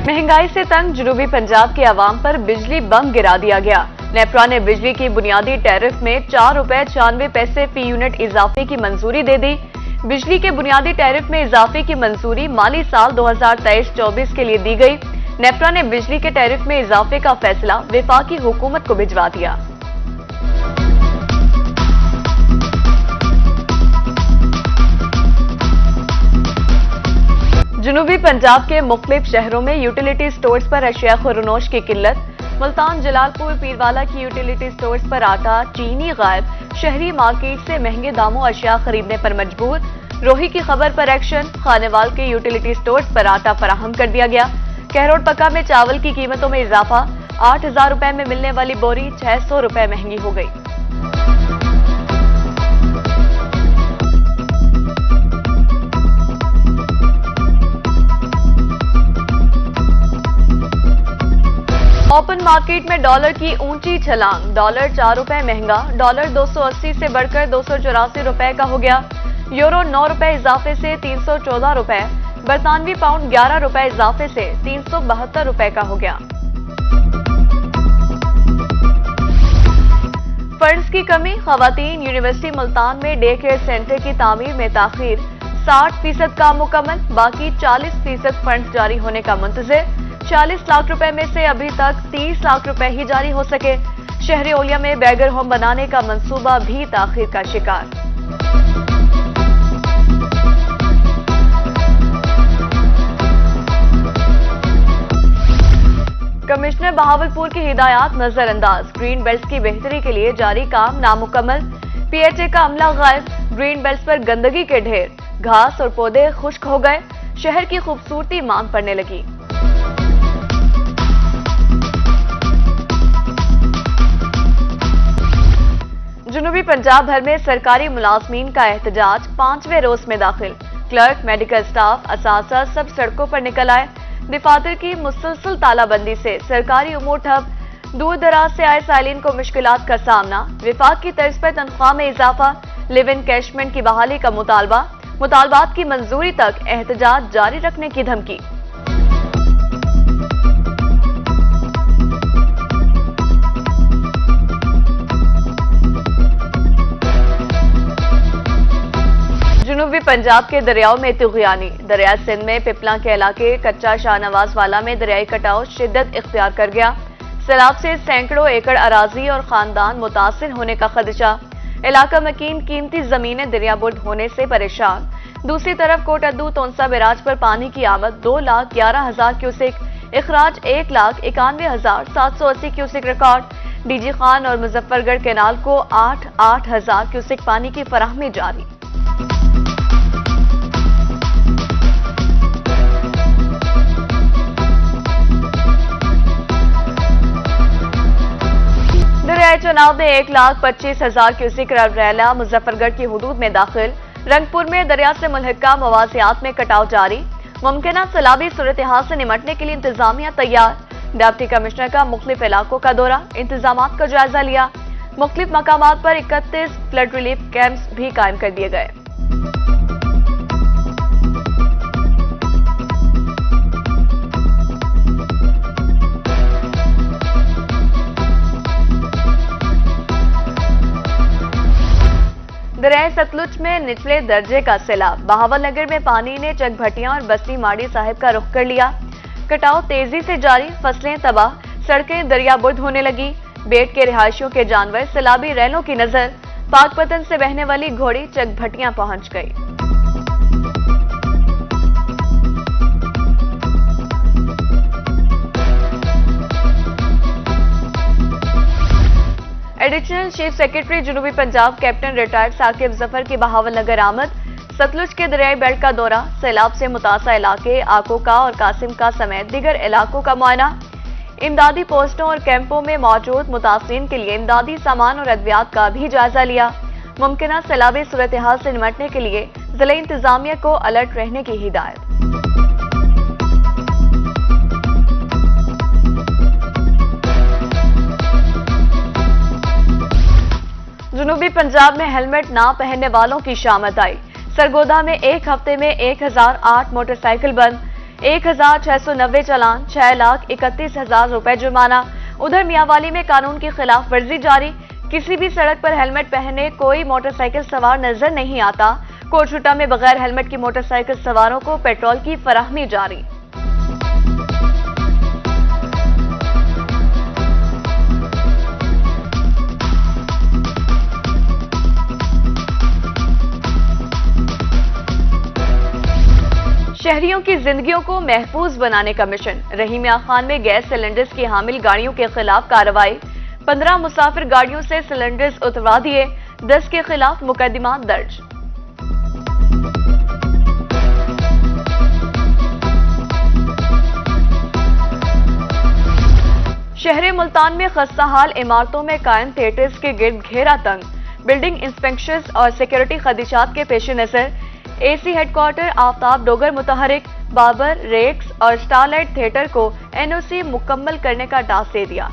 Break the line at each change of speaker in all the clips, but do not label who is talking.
महंगाई से तंग जनूबी पंजाब के आवाम पर बिजली बम गिरा दिया गया। नेपरा ने बिजली की बुनियादी टैरिफ में 4 रुपए 96 पैसे फी यूनिट इजाफे की मंजूरी दे दी। बिजली के बुनियादी टैरिफ में इजाफे की मंजूरी माली साल 2023-24 के लिए दी गई। नेपरा ने बिजली के टैरिफ में इजाफे का फैसला वफाकी हुकूमत को भिजवा दिया। जनूबी पंजाब के मुख्तलिफ शहरों में यूटिलिटी स्टोर्स पर अशिया खुरनोश की किल्लत। मुल्तान, जलालपुर, पीरवाला की यूटिलिटी स्टोर्स पर आटा, चीनी गायब। शहरी मार्केट से महंगे दामों अशिया खरीदने पर मजबूर। रोही की खबर पर एक्शन। खानेवाल के यूटिलिटी स्टोर्स पर आटा फराहम कर दिया गया। कहरोड पक्का में चावल की कीमतों में इजाफा। 8,000 रुपए में मिलने वाली बोरी 600 रुपए महंगी हो गई। ओपन मार्केट में डॉलर की ऊंची छलांग। डॉलर 4 रुपए महंगा। डॉलर 280 से बढ़कर 284 रुपए का हो गया। यूरो 9 रुपए इजाफे से 314 रुपए। बरतानवी पाउंड 11 रुपए इजाफे से 372 रुपए का हो गया। फंड्स की कमी। खवातीन यूनिवर्सिटी मुल्तान में डे केयर सेंटर की तामीर में ताखीर। 60% काम मुकम्मल, बाकी 40% फंड्स जारी होने का मुंतज़िर। 40 लाख रुपए में से अभी तक 30 लाख रुपए ही जारी हो सके। शहरी ओलिया में बैगर होम बनाने का मंसूबा भी ताखीर का शिकार। कमिश्नर बहावलपुर की हिदायत नजरअंदाज। ग्रीन बेल्ट की बेहतरी के लिए जारी काम नामुकम्मल। पीएचए का अमला गायब। ग्रीन बेल्ट पर गंदगी के ढेर। घास और पौधे खुश्क हो गए। शहर की खूबसूरती मांग पड़ने लगी। जनूबी पंजाब भर में सरकारी मुलाजमीन का एहतजाज 5वें रोज में दाखिल। क्लर्क, मेडिकल स्टाफ, असासा सब सड़कों पर निकल आए। दफातर की मुसलसल तालाबंदी से सरकारी उमूर ठप। दूर दराज से आए साइलिन को मुश्किलात का सामना। विफाक की तर्ज पर तनख्वाह में इजाफा। लिव इन कैशमेंट की बहाली का मुतालबा। मुतालबात की मंजूरी तक एहतजाज जारी रखने की धमकी। जनूबी पंजाब के दरियाओं में तुग़यानी। दरिया सिंध में पिपला के इलाके कच्चा शाहनवाज वाला में दरियाई कटाव शिद्दत इख्तियार कर गया। सैलाब से सैकड़ों एकड़ अराजी और खानदान मुतासिर होने का खदशा। इलाका मकीन कीमती जमीनें दरियाबुर्द होने से परेशान। दूसरी तरफ कोटअद्दू तोंसा बैराज पर पानी की आमद 2,11,000 क्यूसेक। इखराज 1,91,780 क्यूसेक रिकॉर्ड। डीजी खान और मुजफ्फरगढ़ केनाल को 8,000 क्यूसेक पानी की फराहमी जारी। दरियाई चनाव में 1,25,000 क्यूसेक रैला मुजफ्फरगढ़ की हुदूद में दाखिल। रंगपुर में दरिया से मुल्हिका मवासियात में कटाव जारी। मुमकिन सैलाबी सूरत हाल से निमटने के लिए इंतजामिया तैयार। डिप्टी कमिश्नर का मुख्तलिफ इलाकों का दौरा। इंतजामात का जायजा लिया। मुख्तलिफ मकामात पर 31 फ्लड रिलीफ कैंप्स भी कायम कर दिए गए। दरियाए सतलुज में निचले दर्जे का सैलाब। बहावलनगर में पानी ने चकभटिया और बस्ती माड़ी साहिब का रुख कर लिया। कटाव तेजी से जारी। फसलें तबाह। सड़कें दरियाबुर्द होने लगी। बेट के रिहायशियों के जानवर सैलाबी रैलों की नजर। पाकपतन से बहने वाली घोड़ी चकभटिया पहुंच गई। एडिशनल चीफ सेक्रेटरी जनूबी पंजाब कैप्टन रिटायर्ड साकिब जफर की बहावलनगर आमद। सतलुज के दरियाई बेल्ट का दौरा। सैलाब से मुतासा इलाके आकोका और कासिम का समेत दीगर इलाकों का मुआयना। इमदादी पोस्टों और कैंपों में मौजूद मुतासिरीन के लिए इमदादी सामान और अद्वियात का भी जायजा लिया। मुमकिन सैलाबी सूरत हाल से निमटने के लिए जिला इंतजामिया को अलर्ट रहने की हिदायत। जनूबी पंजाब में हेलमेट ना पहनने वालों की शामत आई। सरगोदा में एक हफ्ते में 1008 मोटरसाइकिल बंद। 1690 चालान, 6,31,000 रुपए जुर्माना। उधर मियांवाली में कानून की खिलाफ वर्जी जारी, किसी भी सड़क पर हेलमेट पहने कोई मोटरसाइकिल सवार नजर नहीं आता। कोटशुटा में बगैर हेलमेट की मोटरसाइकिल सवारों को पेट्रोल की फराहमी जारी। शहरियों की जिंदगियों को महफूज बनाने का मिशन। रहीमिया खान में गैस सिलेंडर्स की हामिल गाड़ियों के खिलाफ कार्रवाई। 15 मुसाफिर गाड़ियों से सिलेंडर्स उतरवा दिए, 10 के खिलाफ मुकदमा दर्ज। शहर मुल्तान में खस्ताहाल इमारतों में कायम थिएटर्स के गिर्द घेरा तंग। बिल्डिंग इंस्पेक्शंस और सिक्योरिटी खदशात के पेश नजर एसी हेडक्वार्टर आफ्ताब डोगर मुतहरिक, बाबर, रेक्स और स्टारलाइट थिएटर को एनओसी मुकम्मल करने का टास्क दे दिया।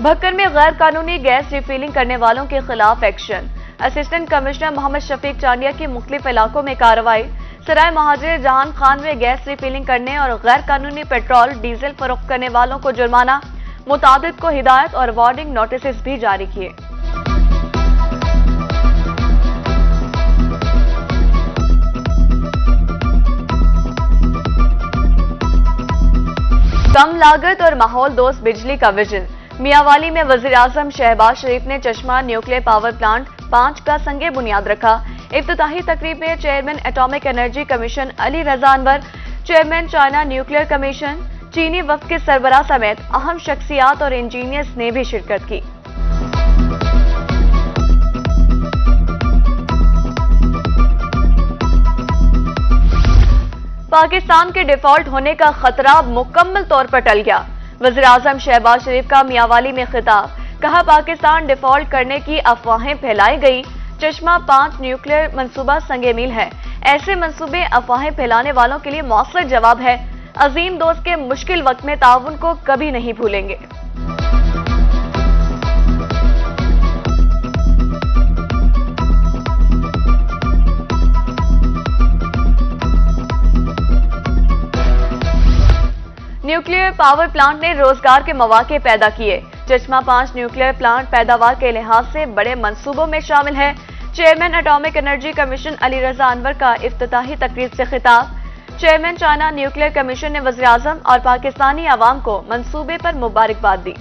भक्कर में गैर कानूनी गैस रिफिलिंग करने वालों के खिलाफ action. Assistant commissioner Mohammad Shafiq Chandia की मुख्तलिफ इलाकों में कार्रवाई। सराय महाजिर जहान खान में गैस रिफिलिंग करने और गैर कानूनी पेट्रोल डीजल फरोख्त करने वालों को जुर्माना, मुताबिक को हिदायत और वार्निंग नोटिस भी जारी किए। कम लागत और माहौल दोस्त बिजली का विजन। मियांवाली में वजीर आजम शहबाज शरीफ ने चश्मा न्यूक्लियर पावर प्लांट 5 का संगे बुनियाद रखा। इफ्तिताही तकरीब में chairman atomic energy commission Ali Raza Anwar, chairman China nuclear commission, चीनी वफ्द के सरबराह समेत अहम शख्सियात और इंजीनियर्स ने भी शिरकत की। पाकिस्तान के डिफॉल्ट होने का खतरा मुकम्मल तौर पर टल गया। वज़ीर आज़म शहबाज शरीफ का मियांवाली में खिताब, कहा पाकिस्तान डिफॉल्ट करने की अफवाहें फैलाई गई। चश्मा 5 न्यूक्लियर मंसूबा संगे मील है। ऐसे मंसूबे अफवाहें फैलाने वालों के लिए मौसर जवाब है। अजीम दोस्त के मुश्किल वक्त में ताउन को कभी नहीं भूलेंगे। न्यूक्लियर पावर प्लांट ने रोजगार के मौके पैदा किए। चश्मा 5 न्यूक्लियर प्लांट पैदावार के लिहाज से बड़े मंसूबों में शामिल है। Chairman atomic energy commission Ali Raza Anwar का इफ्तिताही तकरीब से खिताब। चेयरमैन चाइना न्यूक्लियर कमीशन ने वज़ीर आज़म और पाकिस्तानी अवाम को मंसूबे पर मुबारकबाद दी।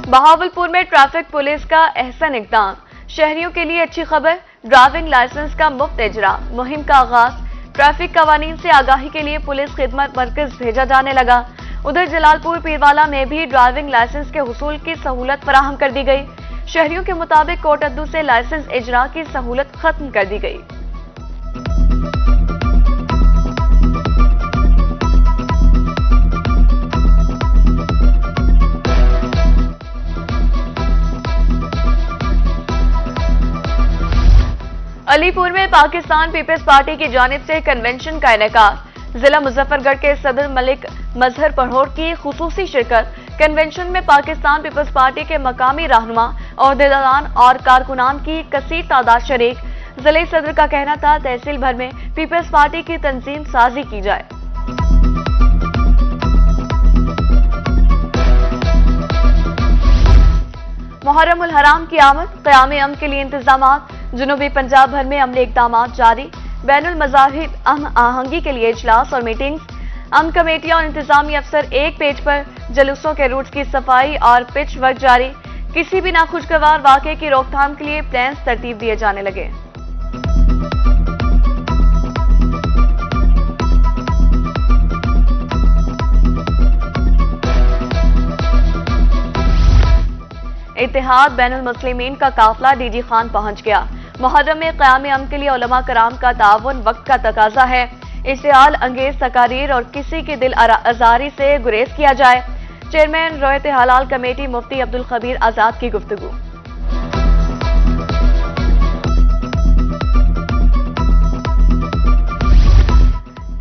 बहावलपुर में ट्रैफिक पुलिस का अहसन इक़दाम। शहरियों के लिए अच्छी खबर, ड्राइविंग लाइसेंस का मुफ्त इजरा। मुहिम का आगाज। ट्रैफिक कवानीन से आगाही के लिए पुलिस खिदमत मरकज भेजा जाने लगा। उधर जलालपुर पीरवाला में भी ड्राइविंग लाइसेंस के हुसूल की सहूलत फराहम कर दी गई। शहरियों के मुताबिक कोटअद्दू से लाइसेंस इजरा की सहूलत खत्म कर दी गई। अलीपुर में पाकिस्तान पीपल्स पार्टी की जानिब से कन्वेंशन का इनेकाद। जिला मुजफ्फरगढ़ के सदर मलिक मजहर पढ़ोर की खुसूसी शिरकत। कन्वेंशन में पाकिस्तान पीपल्स पार्टी के मकामी रहनुमा, ओहदेदारान और कारकुनान की कसीर तादाद शरीक। जिले सदर का कहना था तहसील भर में पीपल्स पार्टी की तंजीम साजी की जाए। मुहर्रम उल हराम की आमद, क़याम अमन के लिए इंतजामात। जुनूबी पंजाब भर में अमली इक़दामात जारी। बैनुल मज़ाहिब अम आहंगी के लिए इजलास और मीटिंग्स। अमन कमेटियां और इंतजामी अफसर एक पेज पर। जलूसों के रूट्स की सफाई और पिच वर्क जारी। किसी भी नाखुशगवार वाक़े की रोकथाम के लिए प्लान्स तरतीब दिए जाने लगे। इत्तेहाद बैनुल मुस्लिमीन का काफिला डीजी खान पहुंच गया। मुहर्रम में क़याम अमन के लिए उलमा कराम का ताउन वक्त का तकाजा है। इश्तिआल अंगेज तकारीर और किसी की दिल आजारी से गुरेज किया जाए। चेयरमैन रोयत हलाल कमेटी मुफ्ती अब्दुल खबीर आजाद की गुफ्तगू।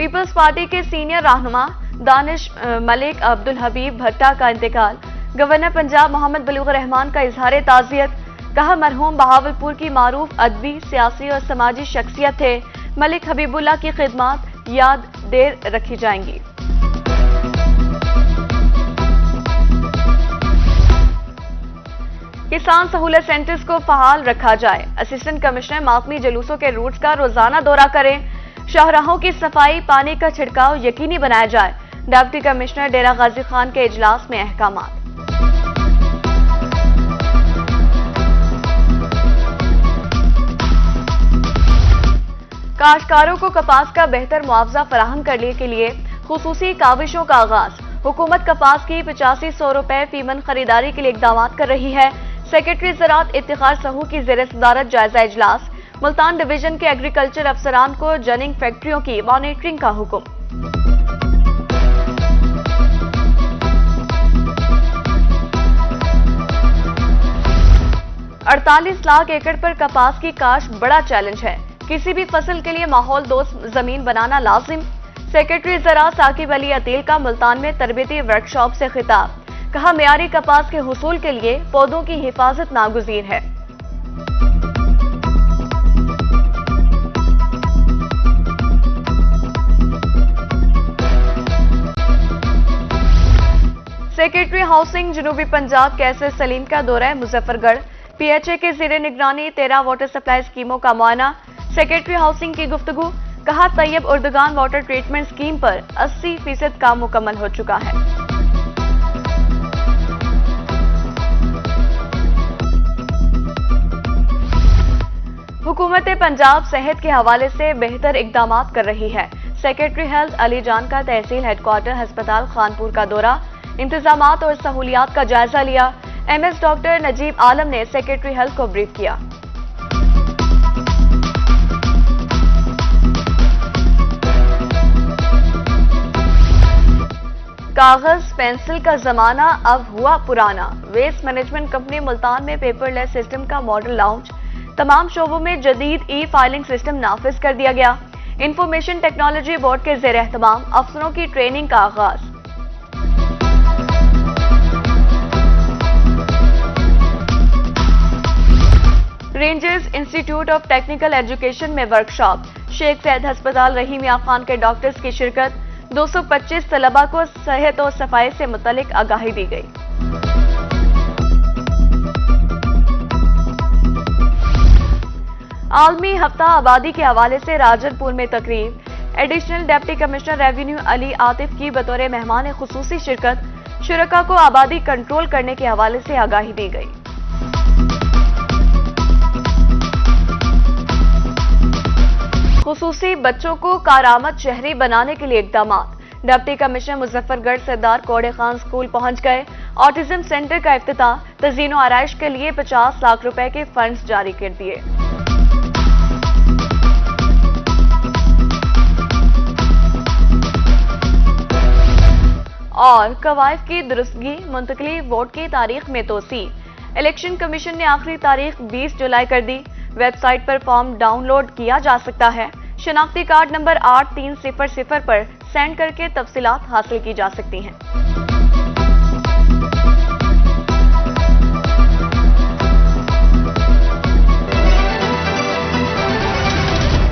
पीपल्स पार्टी के सीनियर रहनुमा दानिश मलिक अब्दुल हबीब भट्टा का इंतकाल। गवर्नर पंजाब मोहम्मद बलूग रहमान का इजहार ताज़ियत। कहा, मरहूम बहावलपुर की मारूफ अदबी, सियासी और समाजी शख्सियत थे। मलिक हबीबुल्लाह की खिदमत याद देर रखी जाएंगी। किसान सहूलत सेंटर्स को फहाल रखा जाए। असिस्टेंट कमिश्नर मातमी जुलूसों के रूट्स का रोजाना दौरा करें। शाहराहों की सफाई, पानी का छिड़काव यकीनी बनाया जाए। डिप्टी कमिश्नर डेरा गाजी खान के इजलास में अहकामात। काश्तकारों को कपास का बेहतर मुआवजा फराहम करने के लिए खुसूसी काविशों का आगाज। हुकूमत कपास की 8500 रुपए फीमन खरीदारी के लिए इकदाम कर रही है। सेक्रेटरी ज़राअत इफ्तिखार सहू की ज़ेर सदारत जायजा इजलास। मुल्तान डिवीजन के एग्रीकल्चर अफसरान को जनिंग फैक्ट्रियों की मॉनिटरिंग का हुक्म। अड़तालीस लाख एकड़ पर कपास की काश्त बड़ा चैलेंज है। किसी भी फसल के लिए माहौल दोस्त जमीन बनाना लाजिम। सेक्रेटरी ज़राअत साकिब अली अतील का मुल्तान में तरबियती वर्कशॉप से खिताब। कहा, मेयारी कपास के हुसूल के लिए पौधों की हिफाजत नागुज़ीर है। सेक्रेटरी हाउसिंग जनूबी पंजाब कैसर सलीम का दौरा है मुजफ्फरगढ़। पीएचए के ज़ेरे निगरानी 13 वाटर सप्लाई स्कीमों का मुआयना। सेक्रेटरी हाउसिंग की गुफ्तगू। कहा, तैयब उर्दगान वाटर ट्रीटमेंट स्कीम पर 80% काम मुकम्मल हो चुका है। हुकूमत पंजाब सेहत के हवाले से बेहतर इकदाम कर रही है। सेक्रेटरी हेल्थ अली जान का तहसील हेडक्वार्टर अस्पताल खानपुर का दौरा। इंतजामात और सहूलियात का जायजा लिया। एमएस डॉक्टर नजीब आलम ने सेक्रेटरी हेल्थ को ब्रीफ किया। कागज पेंसिल का जमाना अब हुआ पुराना। वेस्ट मैनेजमेंट कंपनी मुल्तान में पेपरलेस सिस्टम का मॉडल लॉन्च। तमाम शोबों में जदीद ई फाइलिंग सिस्टम नाफिज कर दिया गया। इंफॉर्मेशन टेक्नोलॉजी बोर्ड के जेर एहतमाम अफसरों की ट्रेनिंग का आगाज। Rangers institute of technical education में वर्कशॉप। शेख सैयद अस्पताल रहीम मियां खान के डॉक्टर्स की शिरकत। 225 तलबा को सेहत और सफाई से मुतल्लिक आगाही दी गई। आलमी हफ्ता आबादी के हवाले से राजनपुर में तकरीब। Additional deputy commissioner revenue Ali Atif की बतौर मेहमान खुसूसी शिरकत। शुरका को आबादी कंट्रोल करने के हवाले से आगाही दी गई। खुसूसी बच्चों को कारामद शहरी बनाने के लिए इकदाम। डिप्टी कमिश्नर मुजफ्फरगढ़ सरदार कोड़े खान स्कूल पहुंच गए। ऑटिज्म सेंटर का इफ्तिताह। तज़ीनो आराइश के लिए 50 लाख रुपए के फंड्स जारी कर दिए। और कवायद की दुरुस्तगी मुंतकली वोट की तारीख में तोसी। इलेक्शन कमीशन ने आखिरी तारीख 20 जुलाई कर दी। वेबसाइट पर फॉर्म डाउनलोड किया जा सकता है। शनाख्ती कार्ड नंबर 8300 पर सेंड करके तफसीलात हासिल की जा सकती हैं।